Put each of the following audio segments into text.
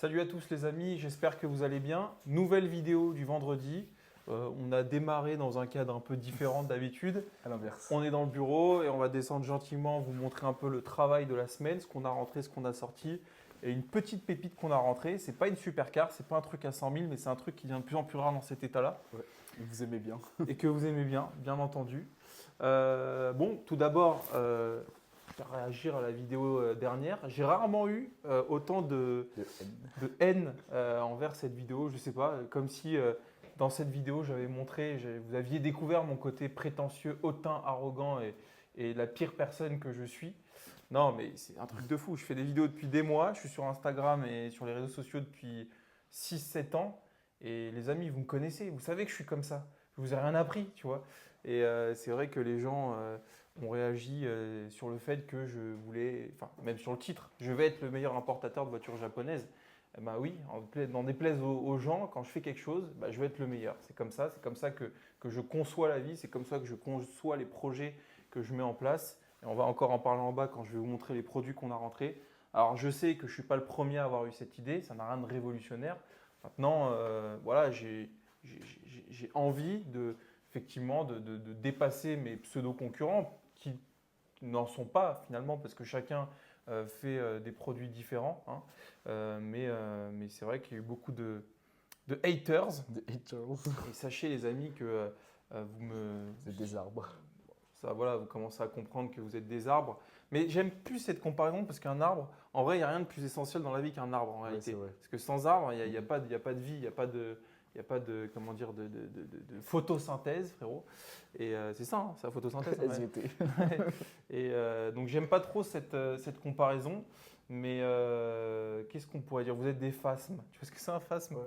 Salut à tous les amis, j'espère que vous allez bien. Nouvelle vidéo du vendredi. On a démarré dans un cadre un peu différent d'habitude. À l'inverse. On est dans le bureau et on va descendre gentiment, vous montrer un peu le travail de la semaine, ce qu'on a rentré, ce qu'on a sorti. Et une petite pépite qu'on a rentrée, c'est pas une supercar, c'est pas un truc à 100 000, mais c'est un truc qui devient de plus en plus rare dans cet état-là. Ouais. Vous aimez bien. Et que vous aimez bien entendu. Bon, tout d'abord, réagir à la vidéo dernière. J'ai rarement eu autant de haine envers cette vidéo. Je sais pas, comme si dans cette vidéo, j'avais montré, vous aviez découvert mon côté prétentieux, hautain, arrogant et la pire personne que je suis. Non, mais c'est un truc de fou. Je fais des vidéos depuis des mois. Je suis sur Instagram et sur les réseaux sociaux depuis 6-7 ans. Et les amis, vous me connaissez. Vous savez que je suis comme ça. Je vous ai rien appris, tu vois. Et c'est vrai que les gens ont réagi sur le fait que je voulais, enfin même sur le titre, je vais être le meilleur importateur de voitures japonaises. Eh ben oui, n'en déplaise aux gens, quand je fais quelque chose, ben, je vais être le meilleur. C'est comme ça que je conçois la vie, c'est comme ça que je conçois les projets que je mets en place. Et on va encore en parler en bas quand je vais vous montrer les produits qu'on a rentrés. Alors je sais que je ne suis pas le premier à avoir eu cette idée, ça n'a rien de révolutionnaire. Maintenant, voilà, j'ai envie effectivement de dépasser mes pseudo-concurrents qui n'en sont pas finalement parce que chacun fait des produits différents. Hein. Mais c'est vrai qu'il y a eu beaucoup de haters. Et sachez les amis que Vous êtes des arbres. ça, voilà, vous commencez à comprendre que vous êtes des arbres. Mais j'aime plus cette comparaison parce qu'un arbre, en vrai, il n'y a rien de plus essentiel dans la vie qu'un arbre en réalité. Parce que sans arbre, il n'y a pas de vie, il n'y a pas de, comment dire, de photosynthèse, frérot. Et c'est ça, hein, c'est la photosynthèse. SVT. Et donc, j'aime pas trop cette comparaison. Mais qu'est-ce qu'on pourrait dire? Vous êtes des phasmes. Tu vois ce que c'est un phasme?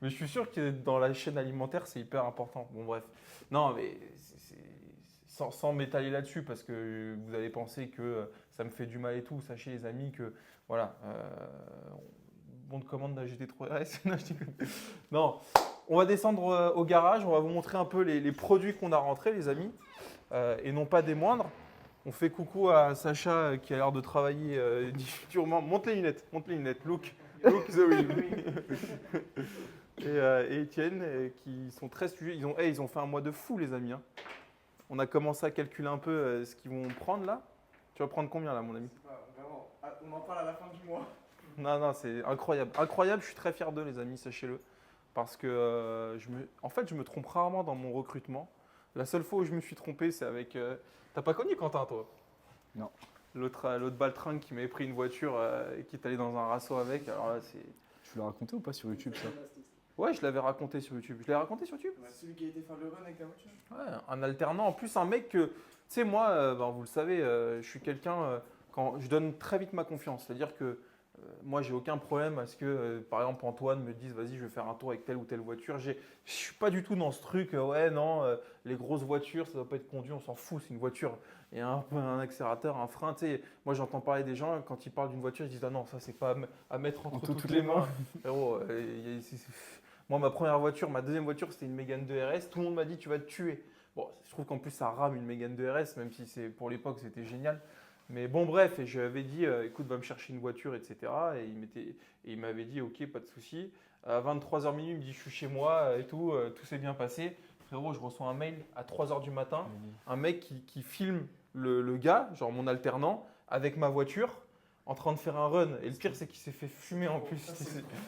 Mais je suis sûr que dans la chaîne alimentaire, c'est hyper important. Bon, bref. Non, mais sans m'étaler là-dessus, parce que vous allez penser que ça me fait du mal et tout. Sachez, les amis, que voilà, bon de commande de GT3 RS. Non, je déconne. Non, on va descendre au garage. On va vous montrer un peu les produits qu'on a rentrés, les amis, et non pas des moindres. On fait coucou à Sacha qui a l'air de travailler durement. Monte les lunettes. Look the real. Et Étienne qui sont très sujets. Ils ont fait un mois de fou, les amis. Hein. On a commencé à calculer un peu ce qu'ils vont prendre là. Tu vas prendre combien là, mon ami? Vraiment, on en parle à la fin du mois. Non, c'est incroyable. Incroyable, je suis très fier d'eux, les amis, sachez-le. Parce que en fait, je me trompe rarement dans mon recrutement. La seule fois où je me suis trompé, c'est avec. T'as pas connu Quentin, toi? Non. L'autre baltringue qui m'avait pris une voiture et qui est allé dans un rasso avec. Alors là, c'est. Tu l'as raconté ou pas sur YouTube ça? Ouais, je l'avais raconté sur YouTube. Je l'ai raconté sur YouTube? C'est celui qui a été faire le run avec ta voiture. Ouais, un alternant. En plus, un mec que. Tu sais, moi, ben, vous le savez, je suis quelqu'un. Quand je donne très vite ma confiance. C'est-à-dire que moi, j'ai aucun problème à ce que, par exemple, Antoine me dise vas-y, je vais faire un tour avec telle ou telle voiture. Je ne suis pas du tout dans ce truc, ouais, non, les grosses voitures, ça ne doit pas être conduit, on s'en fout, c'est une voiture. Il y a un accélérateur, un frein. Tu sais, moi, j'entends parler des gens, quand ils parlent d'une voiture, ils disent ah non, ça, c'est pas à mettre entre toutes les mains. Frérot, moi, ma première voiture, ma deuxième voiture, c'était une Mégane 2 RS. Tout le monde m'a dit tu vas te tuer. Bon, je trouve qu'en plus, ça rame une Mégane 2 RS, même si pour l'époque, c'était génial. Mais bon, bref, et je lui avais dit, écoute, va me chercher une voiture, etc. Et il m'avait dit, ok, pas de souci. À 23h minuit, il me dit, je suis chez moi et tout s'est bien passé. Frérot, je reçois un mail à 3h du matin, un mec qui filme le gars, genre mon alternant, avec ma voiture, en train de faire un run. Et le pire, c'est qu'il s'est fait fumer en plus.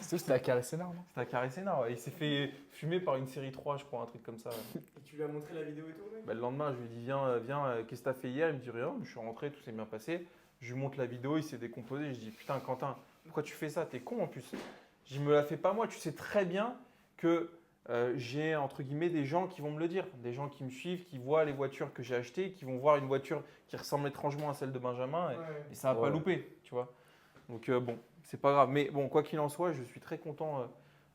C'était la carré scénar, non? C'était un carré scénar, ouais. Il s'est fait fumer par une série 3, je crois, un truc comme ça. Et tu lui as montré la vidéo et tout, mec? Bah, le lendemain, je lui ai dit viens, qu'est-ce que t'as fait hier? Il me dit rien, je suis rentré, tout s'est bien passé. Je lui montre la vidéo, il s'est décomposé. Je dis putain, Quentin, pourquoi tu fais ça? T'es con en plus. Je me la fais pas moi, tu sais très bien que j'ai entre guillemets des gens qui vont me le dire, des gens qui me suivent, qui voient les voitures que j'ai achetées, qui vont voir une voiture qui ressemble étrangement à celle de Benjamin et ça va pas louper, tu vois. Donc bon, c'est pas grave. Mais bon, quoi qu'il en soit, je suis très content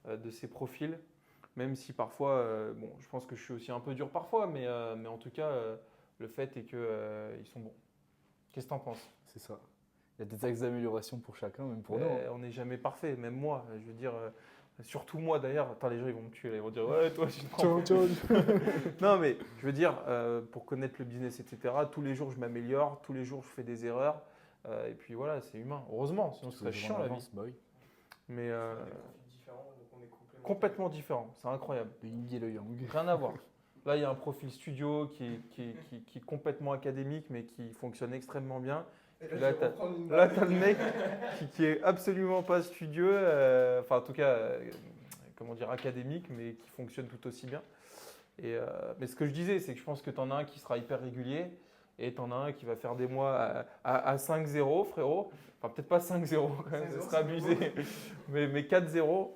de ces profils. Même si parfois, bon, je pense que je suis aussi un peu dur parfois, mais en tout cas, le fait est qu'ils sont bons. Qu'est-ce que t'en penses? C'est ça. Il y a des axes d'amélioration pour chacun, même pour nous. On n'est jamais parfait, même moi. Je veux dire, surtout moi d'ailleurs. Attends, les gens ils vont me tuer, là, ils vont dire ouais, toi, je te prends. Non, mais je veux dire, pour connaître le business, etc., tous les jours je m'améliore, tous les jours je fais des erreurs. Et puis voilà, c'est humain. Heureusement, sinon ce serait chiant la vie. Bah oui. Mais On a des profils différents, donc on est complémentaires. complètement différent, c'est incroyable. Le yin et le yang. Rien à voir. Là, il y a un profil studio qui est complètement académique, mais qui fonctionne extrêmement bien. Et Là, là, je vais t'as- reprendre une Là, balle. tu as le mec qui est absolument pas studieux, enfin en tout cas, comment dire, académique, mais qui fonctionne tout aussi bien. Mais ce que je disais, c'est que je pense que tu en as un qui sera hyper régulier et tu en as un qui va faire des mois à 5-0, frérot. Enfin, peut-être pas 5-0 quand même, 5-0, ce serait abusé, mais 4-0.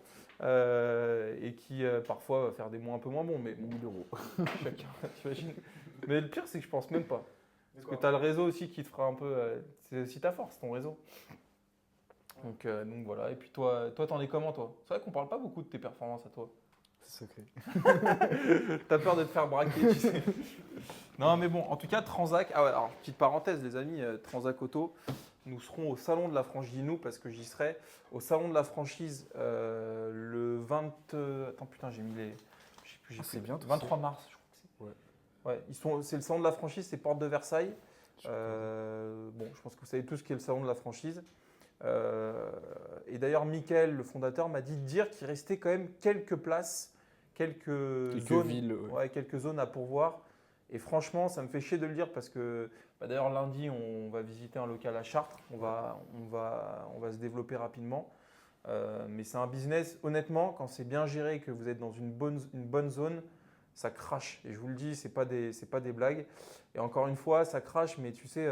Et qui parfois va faire des mois un peu moins bons, mais bon, 1000 euros. chacun, t'imagines. Mais le pire, c'est que je pense même pas. De Parce quoi que tu as le réseau aussi qui te fera un peu. C'est aussi ta force, ton réseau. Donc voilà. Et puis toi, t'en es comment, toi? C'est vrai qu'on parle pas beaucoup de tes performances à toi. C'est secret. T'as peur de te faire braquer, tu sais. Non, mais bon, en tout cas, Transac. Ah ouais, alors, petite parenthèse, les amis, Transac Auto, nous serons au salon de la franchise, nous, parce que j'y serai, au salon de la franchise le 20. Attends, putain, j'ai mis les. Je sais plus, j'ai Ah, c'est plus- bientôt, 23 mars, je crois que c'est. Ouais, c'est le salon de la franchise, c'est Porte de Versailles. Bon, je pense que vous savez tous ce qu'est le salon de la franchise. Et d'ailleurs, Mickaël, le fondateur, m'a dit de dire qu'il restait quand même quelques places, quelques zones, villes. ouais, quelques zones à pourvoir. Et franchement, ça me fait chier de le dire parce que d'ailleurs, lundi, on va visiter un local à Chartres. On va se développer rapidement. Mais c'est un business, honnêtement, quand c'est bien géré et que vous êtes dans une bonne zone, ça crache. Et je vous le dis, c'est pas des blagues. Et encore une fois, ça crache, mais tu sais,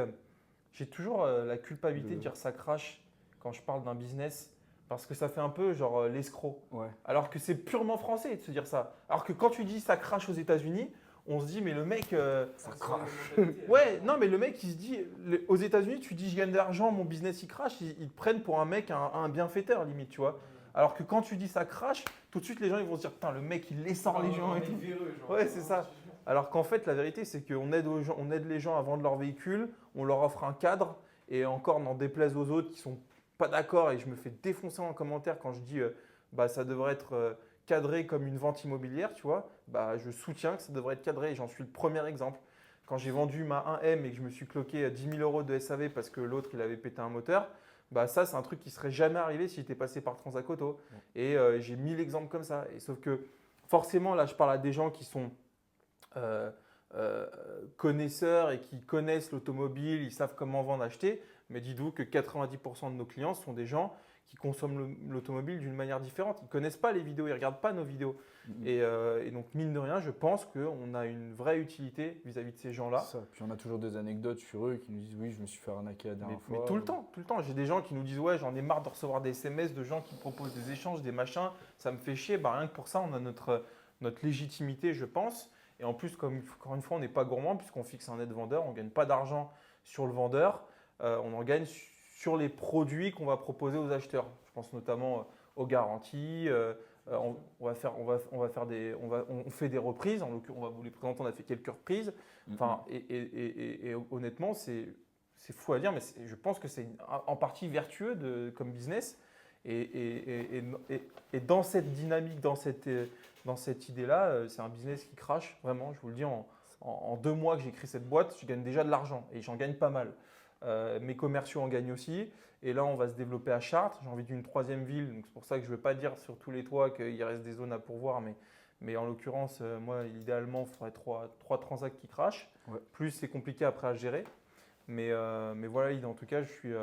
j'ai toujours la culpabilité de dire ça crache quand je parle d'un business parce que ça fait un peu genre l'escroc. Ouais. Alors que c'est purement français de se dire ça. Alors que quand tu dis ça crache aux États-Unis, on se dit, mais le mec. Ça crache. Ouais, non, mais le mec, il se dit, aux États-Unis, tu dis, je gagne de l'argent, mon business, il crache, ils te prennent pour un mec, un bienfaiteur, limite, tu vois. Alors que quand tu dis ça crache, tout de suite, les gens, ils vont se dire, putain, le mec, il sort les gens et tout. Ouais, c'est ça. Alors qu'en fait, la vérité, c'est qu'on aide, on aide les gens à vendre leur véhicule, on leur offre un cadre, et encore, n'en déplaise aux autres qui sont pas d'accord, et je me fais défoncer en commentaire quand je dis, bah, ça devrait être cadré comme une vente immobilière, tu vois. Bah, je soutiens que ça devrait être cadré, et j'en suis le premier exemple. Quand j'ai vendu ma 1M et que je me suis cloqué 10 000 euros de SAV parce que l'autre, il avait pété un moteur, bah ça, c'est un truc qui serait jamais arrivé si j'étais passé par Transac Auto. Et j'ai 1000 exemples comme ça. Et sauf que forcément, là, je parle à des gens qui sont euh, connaisseurs et qui connaissent l'automobile, ils savent comment vendre, acheter. Mais dites-vous que 90% de nos clients sont des gens qui consomment l'automobile d'une manière différente. Ils ne connaissent pas les vidéos, ils ne regardent pas nos vidéos. Et donc, mine de rien, je pense qu'on a une vraie utilité vis-à-vis de ces gens-là. Ça. Puis on a toujours des anecdotes sur eux qui nous disent oui, je me suis fait arnaquer la dernière Mais fois. tout le temps, tout le temps. J'ai des gens qui nous disent ouais, j'en ai marre de recevoir des SMS de gens qui proposent des échanges, des machins. Ça me fait chier. Bah, rien que pour ça, on a notre légitimité, je pense. Et en plus, comme encore une fois, on n'est pas gourmand puisqu'on fixe un net vendeur. On ne gagne pas d'argent sur le vendeur. On en gagne sur les produits qu'on va proposer aux acheteurs. Je pense notamment aux garanties. On fait des reprises. En l'occurrence, on va vous les présenter. On a fait quelques reprises. Enfin, et honnêtement, c'est fou à dire, mais je pense que c'est en partie vertueux comme business. Et dans cette dynamique, dans cette idée-là, c'est un business qui crache, vraiment. Je vous le dis, en 2 mois que j'ai créé cette boîte, je gagne déjà de l'argent et j'en gagne pas mal. Mes commerciaux en gagnent aussi. Et là, on va se développer à Chartres. J'ai envie d'une 3e ville. Donc c'est pour ça que je ne veux pas dire sur tous les toits qu'il reste des zones à pourvoir. Mais en l'occurrence, moi, idéalement, il faudrait 3 Transac qui crachent. Ouais. Plus c'est compliqué après à gérer. Mais voilà, en tout cas, je suis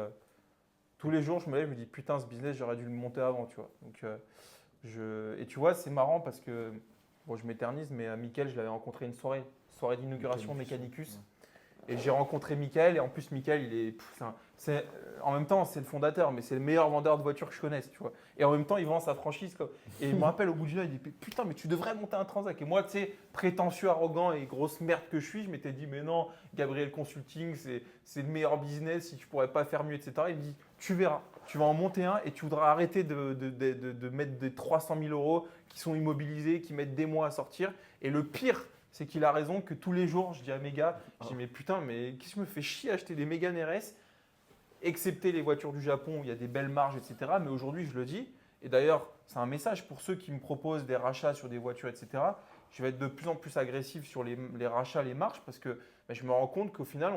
tous les jours, je me lève, je me dis putain, ce business, j'aurais dû le monter avant, tu vois. Donc, et tu vois, c'est marrant parce que, bon, je m'éternise, mais Mickaël, je l'avais rencontré une soirée d'inauguration Mechanicus. Et j'ai rencontré Mickaël, et en plus, Mickaël, en même temps, c'est le fondateur, mais c'est le meilleur vendeur de voitures que je connaisse, tu vois. Et en même temps, il vend sa franchise. Et il me rappelle au bout du mois, il dit putain, mais tu devrais monter un Transac. Et moi, tu sais, prétentieux, arrogant et grosse merde que je suis, je m'étais dit, mais non, Gabriel Consulting, c'est le meilleur business, si tu pourrais pas faire mieux, etc. Il me dit, tu verras, tu vas en monter un et tu voudras arrêter de mettre des 300 000 euros qui sont immobilisés, qui mettent des mois à sortir. Et le pire, c'est qu'il a raison que tous les jours, je dis à mes gars, je dis mais putain, mais qu'est-ce que je me fais chier à acheter des Mégane RS, excepté les voitures du Japon où il y a des belles marges, etc. Mais aujourd'hui, je le dis, et d'ailleurs, c'est un message pour ceux qui me proposent des rachats sur des voitures, etc. Je vais être de plus en plus agressif sur les rachats, les marges, parce que je me rends compte qu'au final,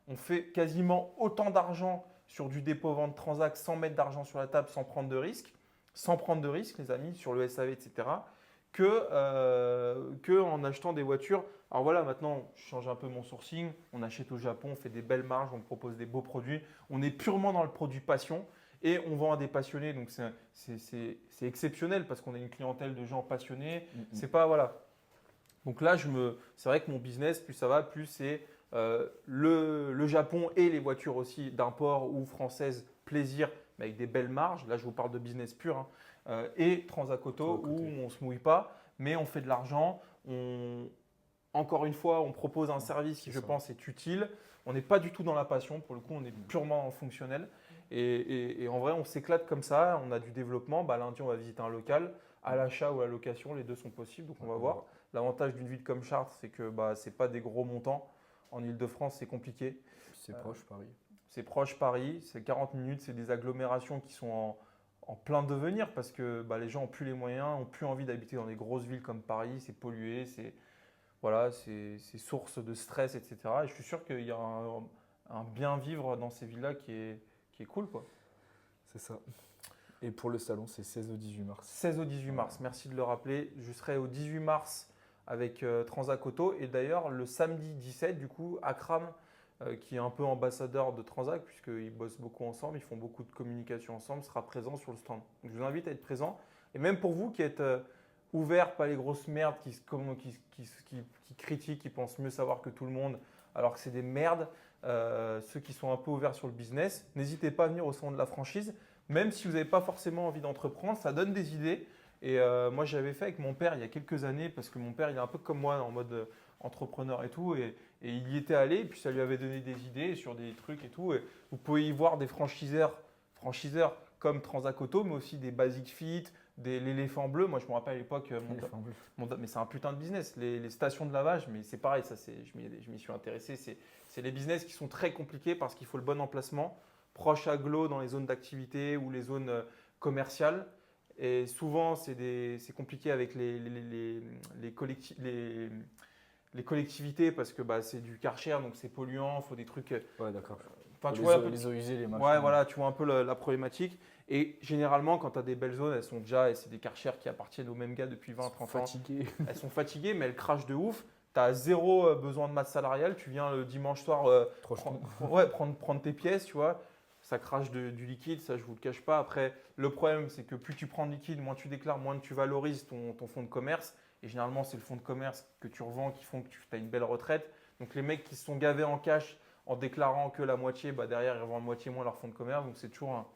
on fait quasiment autant d'argent sur du dépôt-vente Transac sans mettre d'argent sur la table, sans prendre de risques. sans prendre de risques, les amis, sur le SAV, etc., que en achetant des voitures. Alors voilà, maintenant, je change un peu mon sourcing. On achète au Japon, on fait des belles marges, on propose des beaux produits. On est purement dans le produit passion et on vend à des passionnés. Donc c'est exceptionnel parce qu'on a une clientèle de gens passionnés. C'est pas voilà. Donc là, c'est vrai que mon business, plus ça va, plus c'est le Japon et les voitures aussi d'import ou françaises plaisir, mais avec des belles marges. Là, je vous parle de business pur. Et Transacoto où on ne se mouille pas, mais on fait de l'argent. Encore une fois, on propose un service qui, je pense, est utile. On n'est pas du tout dans la passion. Pour le coup, on est purement en fonctionnel. Et en vrai, on s'éclate comme ça. On a du développement. Lundi, on va visiter un local. À l'achat ou à la location, les deux sont possibles. Donc, on va voir. L'avantage d'une ville comme Chartres, c'est que ce n'est pas des gros montants. En Ile-de-France, c'est compliqué. C'est proche, Paris. C'est proche, Paris. C'est 40 minutes. C'est des agglomérations qui sont en plein devenir parce que les gens n'ont plus les moyens, n'ont plus envie d'habiter dans des grosses villes comme Paris. C'est pollué, c'est source de stress, etc. Et je suis sûr qu'il y a un bien vivre dans ces villes-là qui est cool, quoi. C'est ça. Et pour le salon, c'est 16 au 18 mars. 16 au 18 mars, merci de le rappeler. Je serai au 18 mars avec Transacoto. Et d'ailleurs, le samedi 17, du coup, Akram, qui est un peu ambassadeur de Transac, puisqu'ils bossent beaucoup ensemble, ils font beaucoup de communication ensemble, sera présent sur le stand. Donc, je vous invite à être présent. Et même pour vous qui êtes ouverts, pas les grosses merdes qui critiquent, qui pensent mieux savoir que tout le monde, alors que c'est des merdes, ceux qui sont un peu ouverts sur le business, n'hésitez pas à venir au salon de la franchise. Même si vous n'avez pas forcément envie d'entreprendre, ça donne des idées. Et moi, j'avais fait avec mon père il y a quelques années, parce que mon père, il est un peu comme moi, en mode entrepreneur et tout. Et il y était allé, et puis ça lui avait donné des idées sur des trucs et tout. Et vous pouvez y voir des franchiseurs comme Transacoto, mais aussi des Basic Fit, l'éléphant bleu. Moi, je me rappelle à l'époque, mais c'est un putain de business. Les stations de lavage, mais c'est pareil, je m'y suis intéressé. C'est les business qui sont très compliqués parce qu'il faut le bon emplacement, proche agglo dans les zones d'activité ou les zones commerciales. Et souvent, c'est compliqué avec les collectivités parce que c'est du Karcher, donc c'est polluant, il faut des trucs. Ouais, d'accord. Enfin, les eaux usées, les machins. Ouais, voilà, tu vois un peu la problématique. Et généralement, quand tu as des belles zones, elles sont déjà, et c'est des Karcher qui appartiennent aux mêmes gars depuis 20-30 ans. Fatiguées. Elles sont fatiguées, mais elles crachent de ouf. Tu as zéro besoin de masse salariale. Tu viens le dimanche soir prendre tes pièces, tu vois. Ça crache du liquide, ça je ne vous le cache pas. Après, le problème, c'est que plus tu prends de liquide, moins tu déclares, moins tu valorises ton fonds de commerce. Et généralement, c'est le fonds de commerce que tu revends qui font que tu as une belle retraite. Donc les mecs qui se sont gavés en cash en déclarant que la moitié, derrière, ils revendent moitié moins leur fonds de commerce. Donc c'est toujours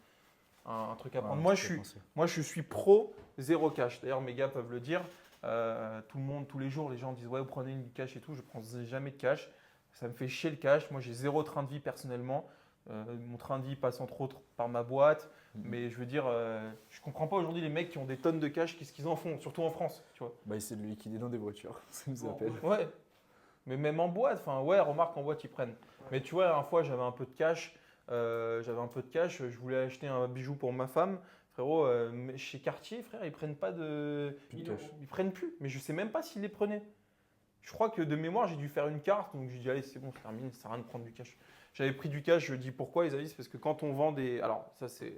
un truc à prendre. Moi, je suis pro zéro cash. D'ailleurs, mes gars peuvent le dire. Tout le monde, tous les jours, les gens disent « Ouais, vous prenez une cash et tout. » Je ne prends jamais de cash. Ça me fait chier le cash. Moi, j'ai zéro train de vie personnellement. Mon train de vie passe entre autres par ma boîte. Mais je veux dire, je ne comprends pas aujourd'hui les mecs qui ont des tonnes de cash, qu'est-ce qu'ils en font, surtout en France. Tu vois. Essayer de le liquider dans des voitures, ça nous appelle. Ouais, mais même en boîte, remarque en boîte ils prennent. Ouais. Mais tu vois, la dernière fois j'avais un peu de cash, je voulais acheter un bijou pour ma femme. Frérot, chez Cartier, frère, ils prennent pas de. Ils prennent plus, mais je sais même pas s'ils les prenaient. Je crois que de mémoire, j'ai dû faire une carte, donc j'ai dit allez, c'est bon, c'est terminé, ça sert à rien de prendre du cash. J'avais pris du cash, je dis pourquoi, ils avaient dit c'est parce que quand on vend des. Alors, ça c'est.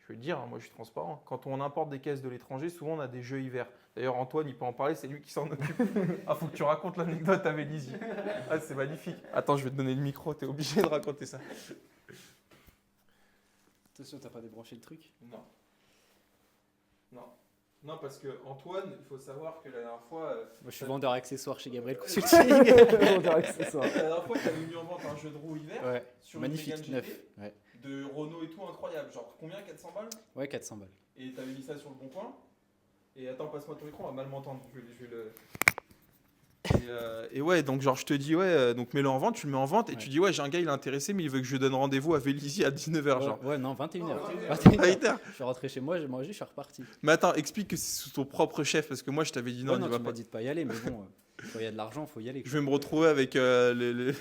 Je vais le dire, moi je suis transparent. Quand on importe des caisses de l'étranger, souvent on a des jeux hiver. D'ailleurs, Antoine, il peut en parler, c'est lui qui s'en occupe. Ah, faut que tu racontes l'anecdote à Vélizy. Ah, c'est magnifique. Attends, je vais te donner le micro, t'es obligé de raconter ça. Attention, t'as pas débranché le truc? Non. Non, parce que Antoine, il faut savoir que la dernière fois. Moi, je suis vendeur accessoires chez Gabriel Consulting. Vendeur accessoires. La dernière fois, tu avais mis en vente un jeu de roue hiver. Ouais, sur magnifique, une neuf. GT, Ouais. De Renault et tout, incroyable. Genre, combien? 400 balles? Ouais, 400 balles. Et tu avais mis ça sur le bon coin. Et attends, passe-moi ton micro, on va mal m'entendre. Je vais le. Et ouais, donc genre je te dis donc mets-le en vente, tu le mets en vente et tu dis j'ai un gars il est intéressé mais il veut que je lui donne rendez-vous à Vélizy à 19h genre. Ouais, non, 21h. 21h. Je suis rentré chez moi, j'ai mangé, je suis reparti. Mais attends, explique que c'est sous ton propre chef parce que moi je t'avais dit non, tu va m'as pas. dit de pas y aller, mais bon, quand il y a de l'argent, faut y aller. Je vais me retrouver avec je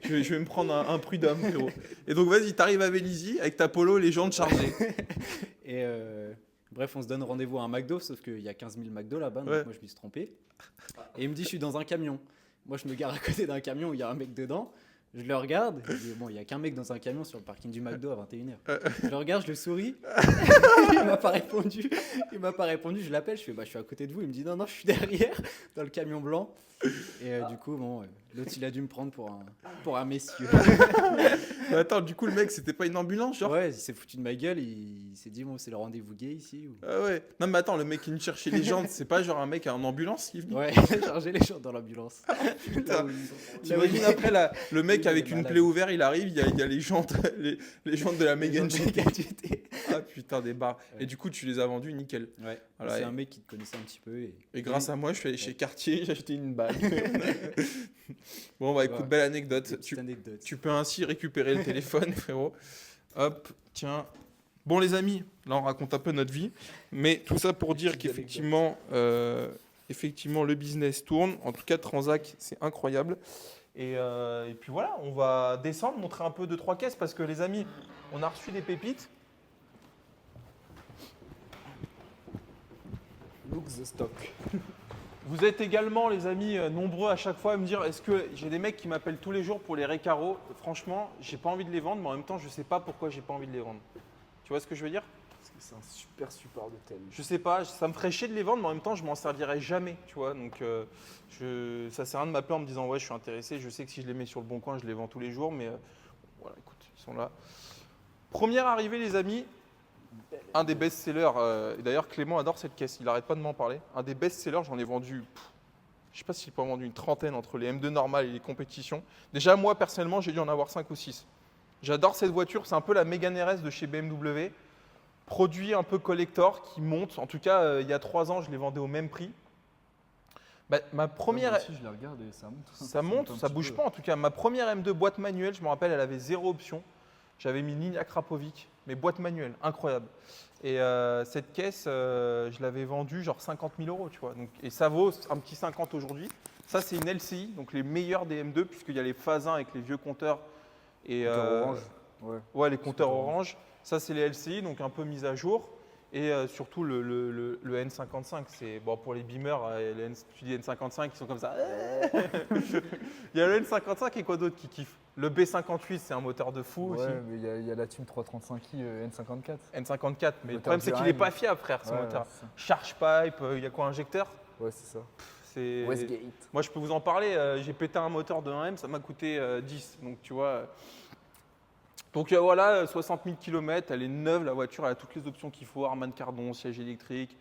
vais me prendre un prud'homme frérot. Et donc vas-y, t'arrives à Vélizy avec ta polo, les jantes chargées. Et bref, on se donne rendez-vous à un McDo, sauf qu'il y a 15 000 McDo là-bas, donc moi je me suis trompé. Et il me dit, je suis dans un camion. Moi, je me gare à côté d'un camion où il y a un mec dedans. Je le regarde. Je dis, bon, il n'y a qu'un mec dans un camion sur le parking du McDo à 21h. Je le regarde, je le souris. Il m'a pas répondu. Il m'a pas répondu. Je l'appelle. Je fais, bah, je suis à côté de vous. Il me dit, non, non, je suis derrière, dans le camion blanc. Et du coup, bon, l'autre, il a dû me prendre pour un messieurs. Mais attends, du coup, le mec, c'était pas une ambulance, genre? Ouais, il s'est foutu de ma gueule. Il s'est dit, bon, c'est le rendez-vous gay ici. Ou... Ah ouais. Non, mais attends, le mec qui vient chercher les jantes, c'est pas genre un mec en ambulance qui est venu? Ouais, charger les gens dans l'ambulance. Putain. Là où T'imagines il- après, le mec il est avec une malade. plaie ouverte, il arrive, il y a les jantes, les jantes de la Mégane GT. Méga GT. Ah putain, des barres. Ouais. Et du coup, tu les as vendus nickel. Ouais, Voilà, c'est et- un mec qui te connaissait un petit peu. Et grâce à moi, je suis allé chez Cartier, j'ai acheté une bague. Bon, bah écoute, Ouais. belle anecdote. Petite anecdote. Tu peux ainsi récupérer le téléphone, frérot. Hop, tiens. Bon, les amis, là, on raconte un peu notre vie. Mais tout ça pour dire qu'effectivement, effectivement, le business tourne. En tout cas, Transac, c'est incroyable. Et puis voilà, on va descendre, montrer un peu 2-3 caisses parce que les amis, on a reçu des pépites. Look the stock. Vous êtes également, les amis, nombreux à chaque fois à me dire est-ce que j'ai des mecs qui m'appellent tous les jours pour les récaros. Franchement, j'ai pas envie de les vendre, mais en même temps, je sais pas pourquoi j'ai pas envie de les vendre. Tu vois ce que je veux dire? Parce que c'est un super support de tel. Je sais pas, ça me ferait chier de les vendre, mais en même temps, je m'en servirais jamais, tu vois. Donc, ça sert à rien de m'appeler en me disant ouais, je suis intéressé. Je sais que si je les mets sur le bon coin, je les vends tous les jours, mais voilà, écoute, ils sont là. Première arrivée, les amis. Un des best-sellers, et d'ailleurs Clément adore cette caisse, il n'arrête pas de m'en parler. Un des best-sellers, j'en ai vendu, je sais pas s'il peut en vendre une trentaine entre les M2 normales et les compétitions. Déjà, moi personnellement, j'ai dû en avoir 5 ou 6. J'adore cette voiture, c'est un peu la Mégane RS de chez BMW. Produit un peu collector qui monte. En tout cas, il y a 3 ans, je les vendais au même prix. Bah, ma première. Moi aussi, je la regarde et ça monte. Ça monte, ça bouge pas en tout cas. Ma première M2 boîte manuelle, je me rappelle, elle avait 0 option. J'avais mis une ligne à Krapovic, mais boîte manuelle, incroyable. Et cette caisse, je l'avais vendue genre 50 000 €, tu vois. Donc, et ça vaut un petit 50 aujourd'hui. Ça, c'est une LCI, donc les meilleurs des M2, puisqu'il y a les phasins avec les vieux compteurs. Et, Orange. Ouais. ouais, les compteurs orange. Ça, c'est les LCI, donc un peu mis à jour. Et surtout le N55, c'est bon pour les beamers, tu dis N55, ils sont comme ça. Il y a le N55 et quoi d'autre qui kiffe? Le B58, c'est un moteur de fou Ouais, aussi. mais il y a la Team 335i N54. N54, mais le Moteur problème c'est qu'il direct. n'est pas fiable, frère, ce Ouais, moteur. c'est ça. Charge pipe, il y a quoi, injecteur? Ouais, c'est ça. C'est. Westgate. Moi, je peux vous en parler. J'ai pété un moteur de 1M, ça m'a coûté 10. Donc, tu vois. Donc, voilà, 60 000 km, elle est neuve, la voiture, elle a toutes les options qu'il faut. Harman Kardon, siège électrique,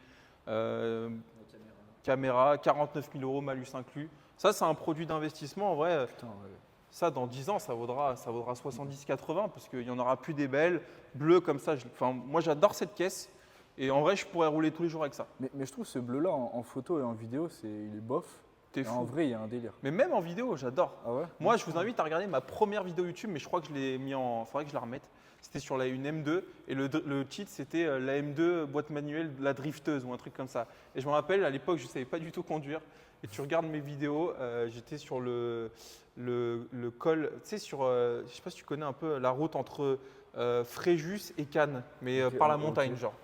caméra, 49 000 € malus inclus. Ça, c'est un produit d'investissement. En vrai, Putain, ouais. ça, dans 10 ans, ça vaudra 70-80 parce qu'il n'y en aura plus des belles, bleues comme ça. Enfin, moi, j'adore cette caisse. Et en vrai, je pourrais rouler tous les jours avec ça. Mais je trouve ce bleu-là en photo et en vidéo, il est bof. T'es Et fou. en vrai, il y a un délire. Mais même en vidéo, j'adore. Ah ouais? Moi, je vous invite à regarder ma première vidéo YouTube, mais je crois que je l'ai mis en. Faudrait que je la remette. C'était sur une M2 et le titre c'était la M2 boîte manuelle de la drifteuse ou un truc comme ça. Et je me rappelle à l'époque, je ne savais pas du tout conduire. Et tu regardes mes vidéos, j'étais sur le col, tu sais, sur. Je sais pas si tu connais un peu la route entre Fréjus et Cannes, mais Ok, par la ok. montagne, genre.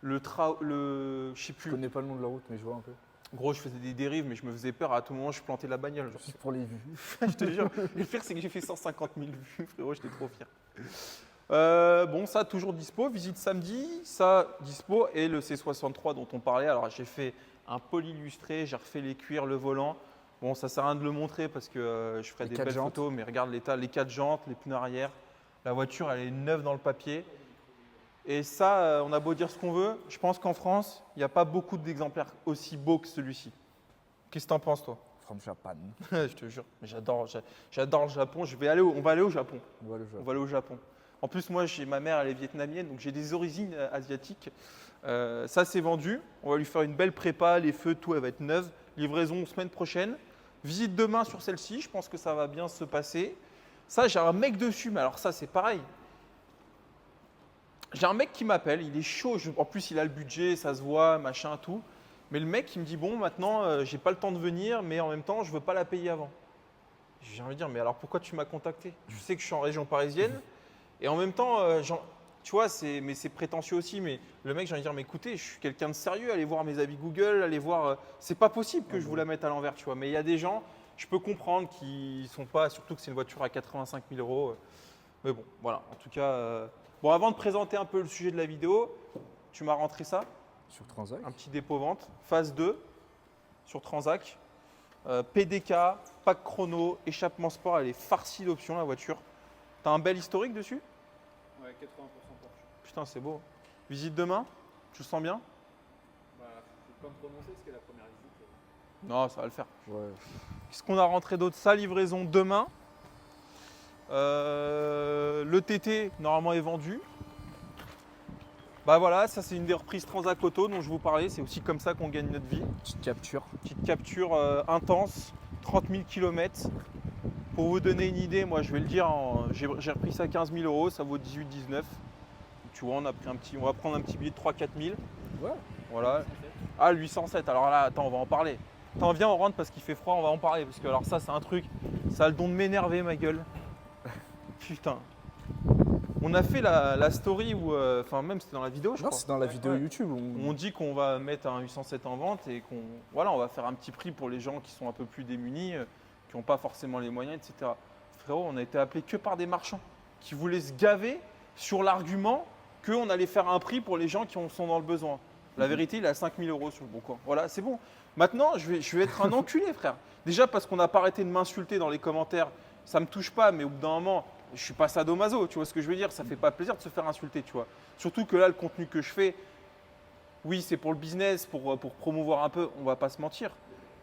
Je sais Je plus. connais pas le nom de la route, mais je vois un peu. Gros, je faisais des dérives, mais je me faisais peur. À tout moment, je plantais la bagnole. Genre. Juste pour les vues. Je te jure. Le pire, c'est que j'ai fait 150 000 vues, frérot, j'étais trop fier. Bon, ça, toujours dispo. Visite samedi, ça, dispo. Et le C63 dont on parlait. Alors, j'ai fait un pôle illustré, j'ai refait les cuirs, le volant. Bon, ça sert à rien de le montrer parce que je ferai Les des 4 belles jantes. photos, mais regarde l'état, les 4 jantes, les pneus arrière. La voiture, elle est neuve dans le papier. Et ça, on a beau dire ce qu'on veut, je pense qu'en France, il n'y a pas beaucoup d'exemplaires aussi beaux que celui-ci. Qu'est-ce que t'en penses, toi? From Japan. Je te jure, mais j'adore le Japon. On va aller au Japon. Voilà, On va aller au Japon. En plus, moi, ma mère, elle est vietnamienne, donc j'ai des origines asiatiques. Ça, c'est vendu. On va lui faire une belle prépa, les feux, tout, elle va être neuve. Livraison semaine prochaine. Visite demain sur celle-ci. Je pense que ça va bien se passer. Ça, j'ai un mec dessus, mais alors ça, c'est pareil. J'ai un mec qui m'appelle, il est chaud. En plus, il a le budget, ça se voit, machin, tout. Mais le mec, il me dit bon, maintenant, j'ai pas le temps de venir, mais en même temps, je veux pas la payer avant. J'ai envie de dire, mais alors pourquoi tu m'as contacté? Tu sais que je suis en région parisienne, et en même temps, tu vois, c'est prétentieux aussi, mais le mec, j'ai envie de dire, mais écoutez, je suis quelqu'un de sérieux, allez voir mes avis Google, allez voir. C'est pas possible que je vous la mette à l'envers, tu vois. Mais il y a des gens, je peux comprendre, qui sont pas, surtout que c'est une voiture à 85 000 €. Mais bon, voilà, en tout cas. Bon, avant de présenter un peu le sujet de la vidéo, tu m'as rentré ça, Sur Transac. un petit dépôt-vente, phase 2 sur Transac. PDK, pack chrono, échappement sport, elle est farcie d'options la voiture. T'as un bel historique dessus? Ouais, 80% Porsche. Putain, c'est beau. Visite demain? Tu le sens bien? Bah, je peux pas me prononcer parce que la première visite. Non, ça va le faire. Ouais. Qu'est-ce qu'on a rentré d'autre? Sa livraison demain. Le TT, normalement, est vendu. Bah voilà, ça c'est une des reprises Transac Auto dont je vous parlais. C'est aussi comme ça qu'on gagne notre vie. Petite capture. Petite capture intense, 30 000 km. Pour vous donner une idée, moi je vais le dire, j'ai repris ça 15 000 €, ça vaut 18-19. Tu vois, on va prendre un petit billet de 3-4 000. Ouais. Voilà. Ah, le 807, alors là, attends, on va en parler. Attends, viens, on rentre parce qu'il fait froid, on va en parler. Parce que alors ça, c'est un truc, ça a le don de m'énerver, ma gueule. Putain. On a fait la story où, enfin même c'était dans la vidéo, je Non, crois. c'est dans la vidéo Ouais. YouTube. On dit qu'on va mettre un 807 en vente et on va faire un petit prix pour les gens qui sont un peu plus démunis, qui n'ont pas forcément les moyens, etc. Frérot, on a été appelé que par des marchands qui voulaient se gaver sur l'argument qu'on allait faire un prix pour les gens qui sont dans le besoin. La vérité, il est à 5 000 € sur le bon coin. Voilà, c'est bon. Maintenant, je vais être un enculé, frère. Déjà parce qu'on n'a pas arrêté de m'insulter dans les commentaires. Ça me touche pas, mais au bout d'un moment, je suis pas sadomaso, tu vois ce que je veux dire? Ça fait pas plaisir de se faire insulter, tu vois. Surtout que là, le contenu que je fais, oui, c'est pour le business, pour promouvoir un peu, on va pas se mentir.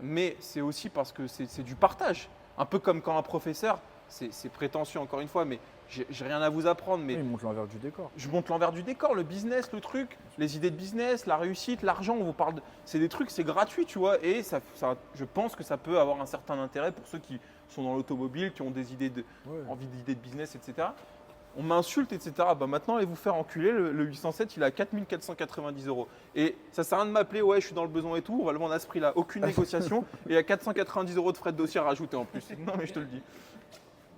Mais c'est aussi parce que c'est du partage. Un peu comme quand un professeur, c'est prétentieux encore une fois, mais j'ai rien à vous apprendre. Mais Il montre l'envers du décor. je monte l'envers du décor, le business, le truc, les idées de business, la réussite, l'argent, on vous parle c'est des trucs, c'est gratuit, tu vois, et je pense que ça peut avoir un certain intérêt pour ceux qui sont dans l'automobile, qui ont des idées envie d'idées de business, etc. On m'insulte, etc. Bah maintenant, allez vous faire enculer, le 807, il est à 4 490 €. Et ça sert à rien de m'appeler, ouais, je suis dans le besoin et tout, on va le vendre à ce prix-là, aucune négociation, et il y a 490 € de frais de dossier à rajouter en plus. Non, mais je te le dis.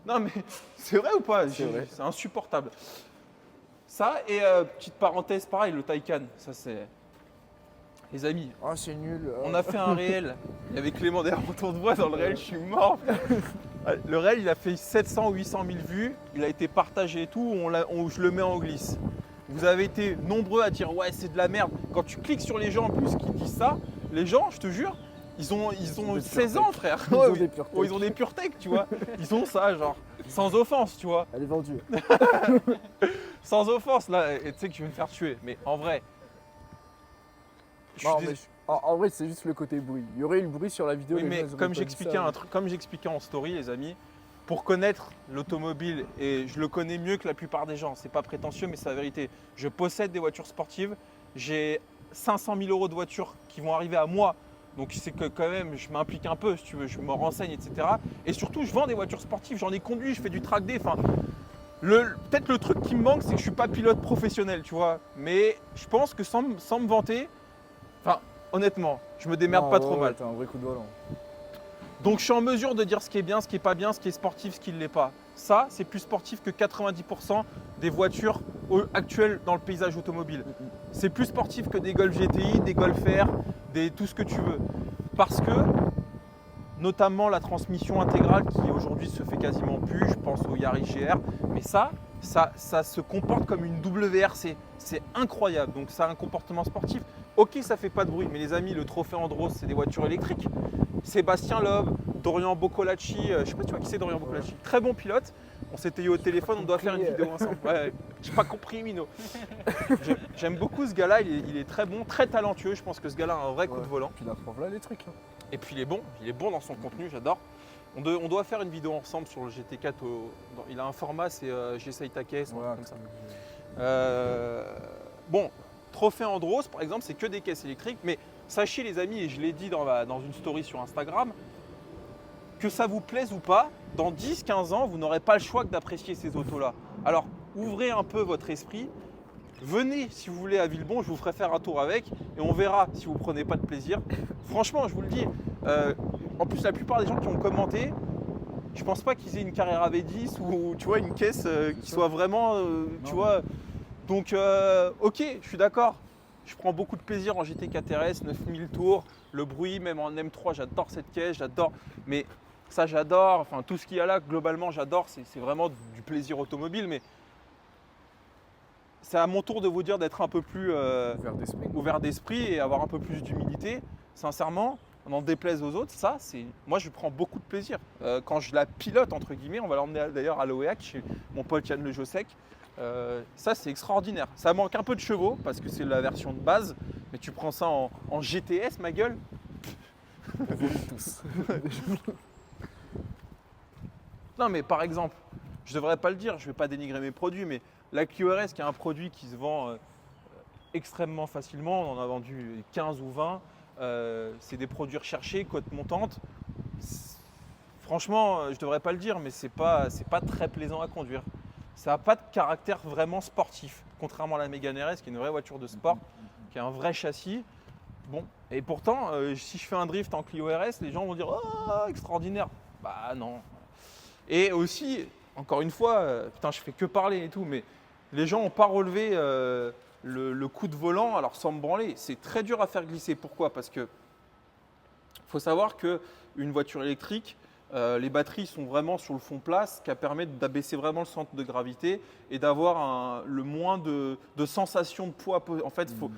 Non, mais c'est vrai ou pas? C'est vrai. C'est insupportable. Ça, et petite parenthèse, pareil, le Taycan, ça c'est. Les amis, Ah, c'est nul. on a fait un réel. Il y avait Clément derrière mon tour de voix dans le réel, je suis mort. Le réel, il a fait 700 ou 800 000 vues. Il a été partagé et tout. Je le mets en glisse. Vous avez été nombreux à dire ouais, c'est de la merde. Quand tu cliques sur les gens en plus qui disent ça, les gens, je te jure, ils ont des 16 ans, frère. Ils Ouais, ont oui. des pure Oh, ils ont des pure tech, tu vois. Ils ont ça, genre, sans offense, tu vois. Elle est vendue. Sans offense, là, et tu sais que je vais me faire tuer. Mais en vrai, je Non, suis mais en vrai, c'est juste le côté bruit. Il y aurait eu le bruit sur la vidéo. Oui, les mais gens, ils auraient comme pas dit j'expliquais ça, un truc, comme j'expliquais en story, les amis, pour connaître l'automobile, et je le connais mieux que la plupart des gens, c'est pas prétentieux, mais c'est la vérité. Je possède des voitures sportives, j'ai 500 000 € de voitures qui vont arriver à moi. Donc c'est que quand même, je m'implique un peu, si tu veux, je me renseigne, etc. Et surtout, je vends des voitures sportives, j'en ai conduit, je fais du track day. Enfin, peut-être le truc qui me manque, c'est que je suis pas pilote professionnel, tu vois. Mais je pense que sans me vanter, enfin, honnêtement, je me démerde Non, pas ouais, trop ouais, mal. T'as un vrai coup de volant. Donc je suis en mesure de dire ce qui est bien, ce qui est pas bien, ce qui est sportif, ce qui ne l'est pas. Ça, c'est plus sportif que 90% des voitures actuelles dans le paysage automobile. C'est plus sportif que des Golf GTI, des Golf R, tout ce que tu veux. Parce que, notamment la transmission intégrale qui aujourd'hui se fait quasiment plus, je pense au Yaris GR, mais ça se comporte comme une WRC. C'est incroyable, donc ça a un comportement sportif. Ok, ça fait pas de bruit, mais les amis, le trophée Andros, c'est des voitures électriques. Sébastien Loeb, Dorian Boccolacci, je sais pas tu vois qui c'est Dorian Boccolacci, très bon pilote. On s'était eu au téléphone, on doit faire une vidéo ensemble. Ouais, j'ai pas compris Mino. J'aime beaucoup ce gars-là, il est très bon, très talentueux. Je pense que ce gars-là a un vrai coup de volant. Puis la preuve là, les trucs. Là. Et puis il est bon dans son contenu, j'adore. On doit faire une vidéo ensemble sur le GT4. Il a un format, c'est j'essaye ta caisse, un truc comme ça. Bon, trophée Andros par exemple, c'est que des caisses électriques, mais sachez les amis, et je l'ai dit dans une story sur Instagram, que ça vous plaise ou pas, dans 10-15 ans, vous n'aurez pas le choix que d'apprécier ces autos-là. Alors, ouvrez un peu votre esprit, venez si vous voulez à Villebon, je vous ferai faire un tour avec, et on verra si vous ne prenez pas de plaisir. Franchement, je vous le dis, en plus la plupart des gens qui ont commenté, je pense pas qu'ils aient une Carrera V10 ou tu vois, une caisse qui soit vraiment, tu vois. Donc, ok, je suis d'accord. Je prends beaucoup de plaisir en GT4 RS, 9000 tours, le bruit, même en M3, j'adore cette caisse, j'adore. Mais ça, j'adore. Enfin, tout ce qu'il y a là, globalement, j'adore. C'est vraiment du plaisir automobile. Mais c'est à mon tour de vous dire d'être un peu plus Ouvert d'esprit. ouvert d'esprit et avoir un peu plus d'humilité. Sincèrement, n'en déplaise aux autres, ça, c'est moi je prends beaucoup de plaisir. Quand je la pilote, entre guillemets, on va l'emmener d'ailleurs à l'OEAC chez mon pote Yann Le Jossec. Ça, c'est extraordinaire. Ça manque un peu de chevaux parce que c'est la version de base, mais tu prends ça en GTS, ma gueule. On vomit tous. Non, mais par exemple, je devrais pas le dire, je vais pas dénigrer mes produits, mais la QRS qui est un produit qui se vend extrêmement facilement, on en a vendu 15 ou 20, c'est des produits recherchés, côte montante. Franchement, je devrais pas le dire, mais c'est pas très plaisant à conduire. Ça n'a pas de caractère vraiment sportif, contrairement à la Mégane RS qui est une vraie voiture de sport, qui a un vrai châssis. Bon, et pourtant, si je fais un drift en Clio RS, les gens vont dire oh, extraordinaire. Bah non. Et aussi, encore une fois, putain, je fais que parler et tout, mais les gens n'ont pas relevé le coup de volant, alors sans me branler. C'est très dur à faire glisser. Pourquoi? Parce que faut savoir qu'une voiture électrique, les batteries sont vraiment sur le fond plat, ce qui permet d'abaisser vraiment le centre de gravité et d'avoir le moins de sensation de poids. En fait, faut,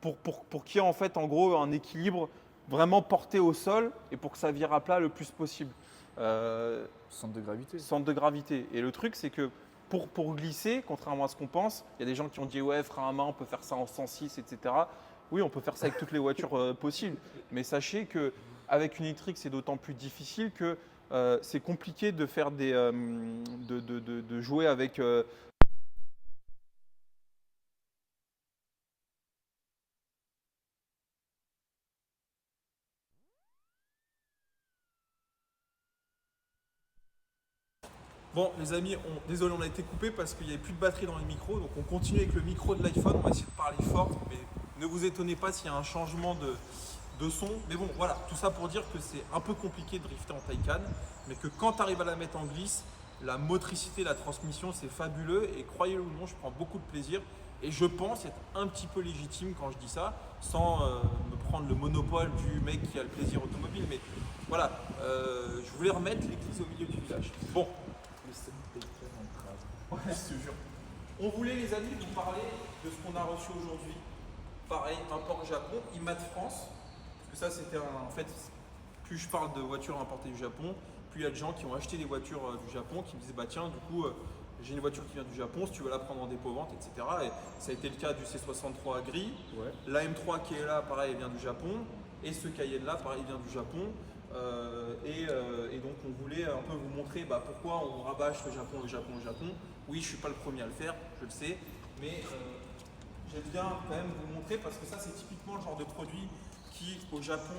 pour qu'il y ait en fait en gros un équilibre vraiment porté au sol et pour que ça vire à plat le plus possible. Centre de gravité. Centre de gravité. Et le truc, c'est que pour glisser, contrairement à ce qu'on pense, il y a des gens qui ont dit ouais, frein à main, on peut faire ça en 106, etc. Oui, on peut faire ça avec toutes les voitures possibles. Mais sachez qu'avec une électrique, c'est d'autant plus difficile que c'est compliqué de faire de jouer avec. Bon, les amis, désolé, on a été coupé parce qu'il n'y avait plus de batterie dans les micros. Donc, on continue avec le micro de l'iPhone. On va essayer de parler fort, mais ne vous étonnez pas s'il y a un changement de son. Mais bon, voilà, tout ça pour dire que c'est un peu compliqué de drifter en Taycan, mais que quand tu arrives à la mettre en glisse, la motricité, la transmission, c'est fabuleux. Et croyez-le ou non, je prends beaucoup de plaisir. Et je pense être un petit peu légitime quand je dis ça, sans me prendre le monopole du mec qui a le plaisir automobile. Mais voilà, je voulais remettre l'église au milieu du village. Bon. Ouais, je te jure. On voulait, les amis, vous parler de ce qu'on a reçu aujourd'hui. Pareil, import Japon, IMAT France. Parce que ça, c'était en fait, plus je parle de voitures importées du Japon, plus il y a de gens qui ont acheté des voitures du Japon qui me disaient bah tiens, du coup, j'ai une voiture qui vient du Japon, si tu veux la prendre en dépôt-vente, etc. Et ça a été le cas du C63 gris. Ouais. La M3 qui est là, pareil, elle vient du Japon. Et ce Cayenne là, pareil, vient du Japon. Et donc on voulait un peu vous montrer pourquoi on rabâche le Japon. Oui, je ne suis pas le premier à le faire, je le sais, mais j'aime bien quand même vous montrer parce que ça c'est typiquement le genre de produit qui au Japon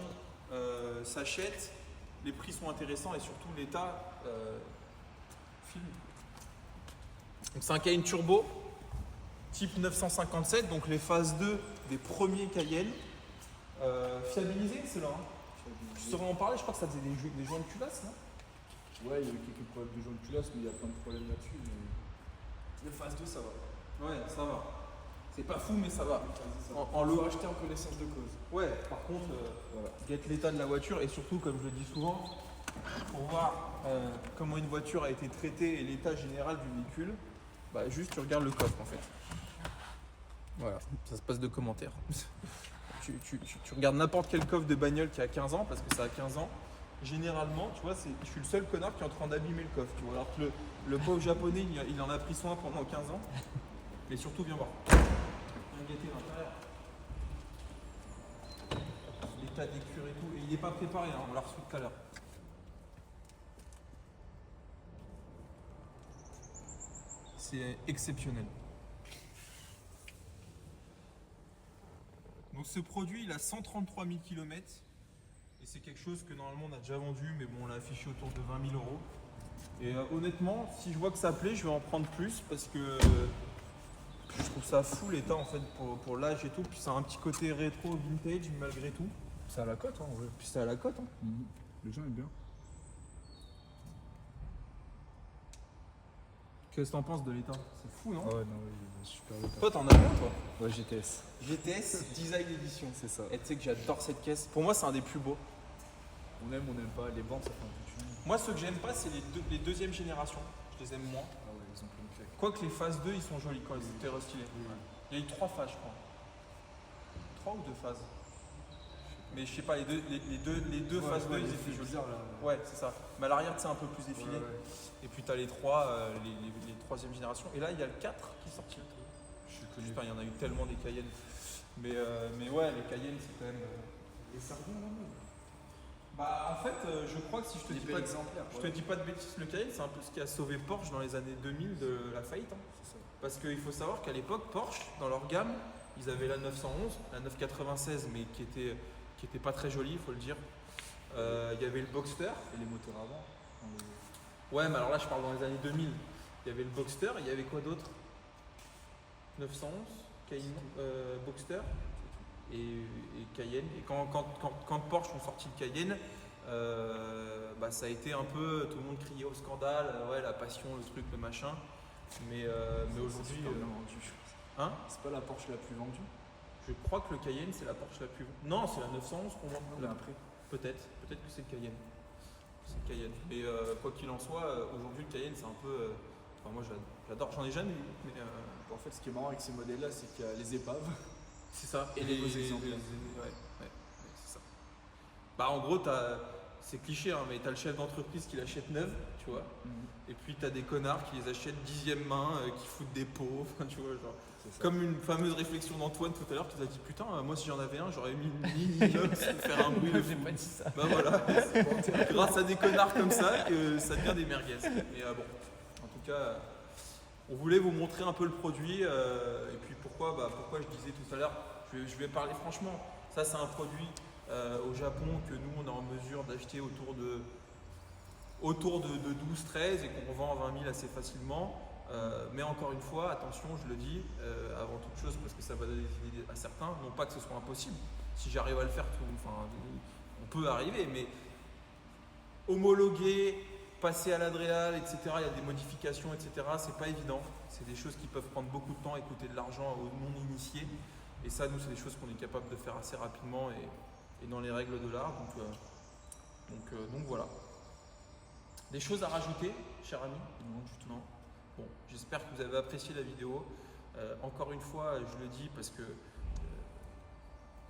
s'achète, les prix sont intéressants et surtout l'état filme. Donc c'est un Cayenne turbo type 957, donc les phases 2 des premiers Cayenne, fiabilisés c'est là. Tu saurais en parler, je crois que ça faisait des joints de culasse, non? Ouais, il y a eu quelques problèmes de joints de culasse, mais il y a plein de problèmes là-dessus. Mais... Le phase 2, ça va. Ouais, ça va. C'est pas fou, mais ça va. En lot acheté en connaissance de cause. Ouais, par contre, guette l'état de la voiture et surtout, comme je le dis souvent, pour voir comment une voiture a été traitée et l'état général du véhicule, juste tu regardes le coffre en fait. Voilà, ça se passe de commentaires. Tu regardes n'importe quel coffre de bagnole qui a 15 ans, parce que ça a 15 ans, généralement, tu vois, je suis le seul connard qui est en train d'abîmer le coffre, tu vois, alors que le pauvre japonais, il en a pris soin pendant 15 ans. Mais surtout, viens voir. Viens guetter l'intérieur. L'état des cuirs et tout, et il n'est pas préparé, hein, on l'a reçu tout à l'heure. C'est exceptionnel. Donc ce produit, il a 133 000 km et c'est quelque chose que normalement on a déjà vendu, mais bon, on l'a affiché autour de 20 000 euros. Et honnêtement, si je vois que ça plaît, je vais en prendre plus parce que je trouve ça fou l'état en fait pour l'âge et tout. Puis ça a un petit côté rétro, vintage malgré tout. C'est à la cote, hein, en vrai. Puis c'est à la cote. Hein. Les gens aiment bien. Qu'est-ce que t'en penses de l'état? C'est fou, non? Ouais, non, ouais, il est super l'état. Toi, t'en as bien, toi? Ouais, GTS. GTS Design Edition. C'est ça. Et tu sais que j'adore cette caisse. Pour moi, c'est un des plus beaux. On aime pas. Les bandes, ça fait un peu de chien. Moi, ceux que j'aime pas, c'est les deuxième génération. Je les aime moins. Ah ouais, ils ont plein de claques. Quoique les phases 2, ils sont jolis quand ils étaient restylés. Il y a eu 3 phases, je crois. 3 ou 2 phases. Mais je sais pas, les deux phases 2, ils étaient jolis. bizarre là. Ouais, c'est ça. Mais à l'arrière, c'est un peu plus effilé. Ouais. Et puis tu as les 3, les troisième génération. Et là, il y a le 4 qui est sorti. Je connais. Putain, il y en a eu tellement des Cayenne. Mais ouais, les Cayenne, c'est quand même. Et ça revient à la mode. Bah, en fait, je crois que si je te dis pas, exemplaire. je te dis pas de bêtises, le Cayenne, c'est un peu ce qui a sauvé Porsche dans les années 2000 de la faillite. Hein. C'est ça. Parce qu'il faut savoir qu'à l'époque, Porsche, dans leur gamme, ils avaient la 911, la 996, mais qui était pas très jolie, il faut le dire. Il y avait le Boxster. Et les moteurs avant. Ouais, mais alors là, je parle dans les années 2000. Il y avait le Boxster, il y avait quoi d'autre 911, Cayenne, Boxster et Cayenne. Et quand Porsche ont sorti le Cayenne, bah, ça a été un peu, tout le monde criait au scandale, ouais, la passion, le truc, le machin. Mais aujourd'hui. Hein C'est pas la Porsche la plus vendue. Je crois que le Cayenne, c'est la Porsche la plus. Non, c'est la 911 qu'on vend. Mais après. Peut-être que c'est le Cayenne. C'est le Cayenne. Mais quoi qu'il en soit, aujourd'hui, le Cayenne, c'est un peu. Enfin, moi, j'adore. J'en ai jamais eu. Mais, En fait, ce qui est marrant avec ces modèles-là, c'est qu'il y a les épaves. c'est ça. Et les beaux exemplaires. Ouais, c'est ça. Bah, en gros, c'est cliché, hein, mais t'as le chef d'entreprise qui l'achète neuve, tu vois. Et puis t'as des connards qui les achètent 10e main, qui foutent des pots, enfin, tu vois, genre. Comme une fameuse réflexion d'Antoine tout à l'heure qui nous a dit putain, moi si j'en avais un, j'aurais mis une mini inox faire un bruit de fou. J'ai pas dit ça. Bah voilà, grâce à des connards comme ça que ça devient des merguez. Mais bon, en tout cas, on voulait vous montrer un peu le produit et puis pourquoi je disais tout à l'heure, je vais parler franchement, ça c'est un produit au Japon que nous on est en mesure d'acheter autour de 12-13 et qu'on revend à 20 000 assez facilement. Mais encore une fois, attention, je le dis avant toute chose parce que ça va donner des idées à certains, non pas que ce soit impossible. Si j'arrive à le faire, on peut arriver, mais homologuer, passer à l'Adréal, etc. Il y a des modifications, etc. C'est pas évident. C'est des choses qui peuvent prendre beaucoup de temps et coûter de l'argent aux non-initiés. Et ça, nous, c'est des choses qu'on est capable de faire assez rapidement et dans les règles de l'art. Donc voilà. Des choses à rajouter, cher ami? Non, du tout. Non. Bon, j'espère que vous avez apprécié la vidéo. Encore une fois, je le dis parce que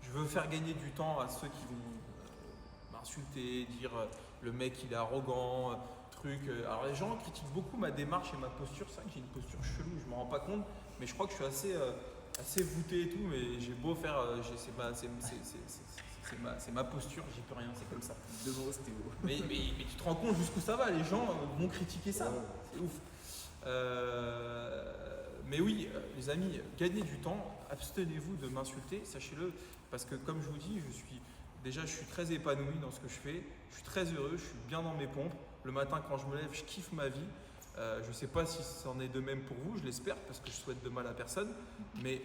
je veux faire gagner du temps à ceux qui vont m'insulter, dire le mec il est arrogant, truc. Alors les gens critiquent beaucoup ma démarche et ma posture. C'est vrai que j'ai une posture chelou, je m'en rends pas compte, mais je crois que je suis assez voûté et tout. Mais j'ai beau faire, c'est ma posture, j'y peux rien, c'est comme ça. Mais tu te rends compte jusqu'où ça va, les gens vont critiquer ça. C'est ouf. Mais oui, les amis, gagnez du temps, abstenez-vous de m'insulter, sachez-le, parce que comme je vous dis, je suis très épanoui dans ce que je fais, je suis très heureux, je suis bien dans mes pompes. Le matin quand je me lève, je kiffe ma vie. Je ne sais pas si c'en est de même pour vous, je l'espère, parce que je souhaite de mal à personne. Mais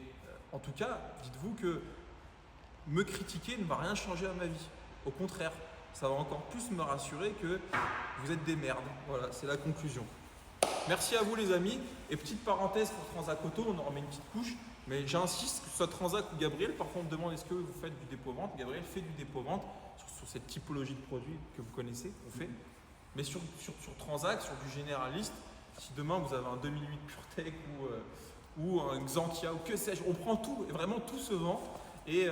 en tout cas, dites-vous que me critiquer ne va rien changer à ma vie. Au contraire, ça va encore plus me rassurer que vous êtes des merdes. Voilà, c'est la conclusion. Merci à vous les amis. Et petite parenthèse pour Transac Auto, on en remet une petite couche. Mais j'insiste, que ce soit Transac ou Gabriel, parfois on me demande est-ce que vous faites du dépôt-vente. Gabriel fait du dépôt-vente sur cette typologie de produits que vous connaissez, qu'on fait. Mais sur Transac, sur du généraliste, si demain vous avez un 2008 PureTech ou un Xantia ou que sais-je, on prend tout, et vraiment tout se vend. Et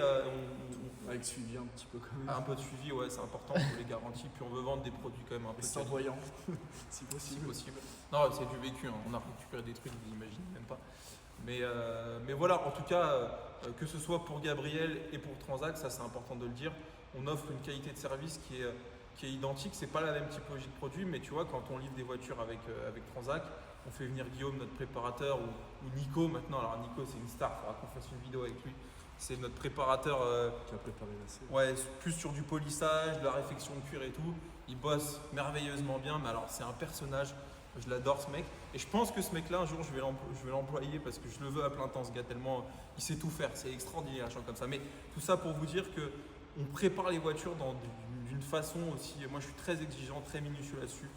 avec suivi un petit peu quand même. Un peu de suivi, ouais, c'est important pour les garanties. Puis on veut vendre des produits quand même un peu sans voyant, si possible. Non, c'est du vécu, hein. On a récupéré des trucs, vous n'imaginez même pas. Mais voilà, en tout cas, que ce soit pour Gabriel et pour Transac, ça c'est important de le dire, on offre une qualité de service qui est identique. C'est pas la même typologie de produit, mais tu vois, quand on livre des voitures avec Transac, on fait venir Guillaume, notre préparateur, ou Nico maintenant. Alors Nico, c'est une star, il faudra qu'on fasse une vidéo avec lui. C'est notre préparateur qui a préparé la série. Ouais, plus sur du polissage, de la réfection de cuir et tout. Il bosse merveilleusement bien, mais alors c'est un personnage, je l'adore ce mec. Et je pense que ce mec-là, un jour, je vais l'employer parce que je le veux à plein temps, ce gars, tellement il sait tout faire, c'est extraordinaire, un genre comme ça. Mais tout ça pour vous dire que on prépare les voitures d'une façon aussi, moi je suis très exigeant, très minutieux là-dessus.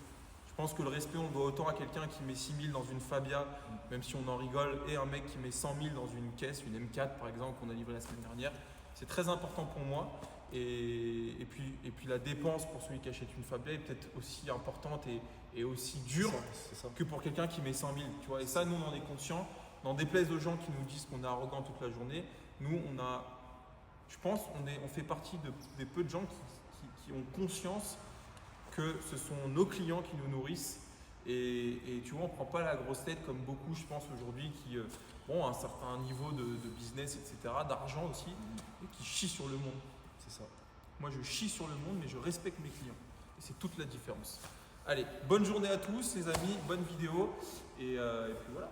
Je pense que le respect, on le doit autant à quelqu'un qui met 6 000 dans une Fabia, même si on en rigole, et un mec qui met 100 000 dans une caisse, une M4 par exemple, qu'on a livrée la semaine dernière. C'est très important pour moi. Et puis la dépense pour celui qui achète une Fabia est peut-être aussi importante et aussi dure que pour quelqu'un qui met 100 000. Tu vois. Et ça, nous, on en est conscients. N'en déplaise aux gens qui nous disent qu'on est arrogant toute la journée, nous, je pense, on fait partie des peu de gens qui ont conscience que ce sont nos clients qui nous nourrissent. Et tu vois, on ne prend pas la grosse tête comme beaucoup, je pense, aujourd'hui, qui ont un certain niveau de business, etc., d'argent aussi, et qui chient sur le monde. C'est ça. Moi, je chie sur le monde, mais je respecte mes clients. Et c'est toute la différence. Allez, bonne journée à tous, les amis, bonne vidéo, et puis voilà.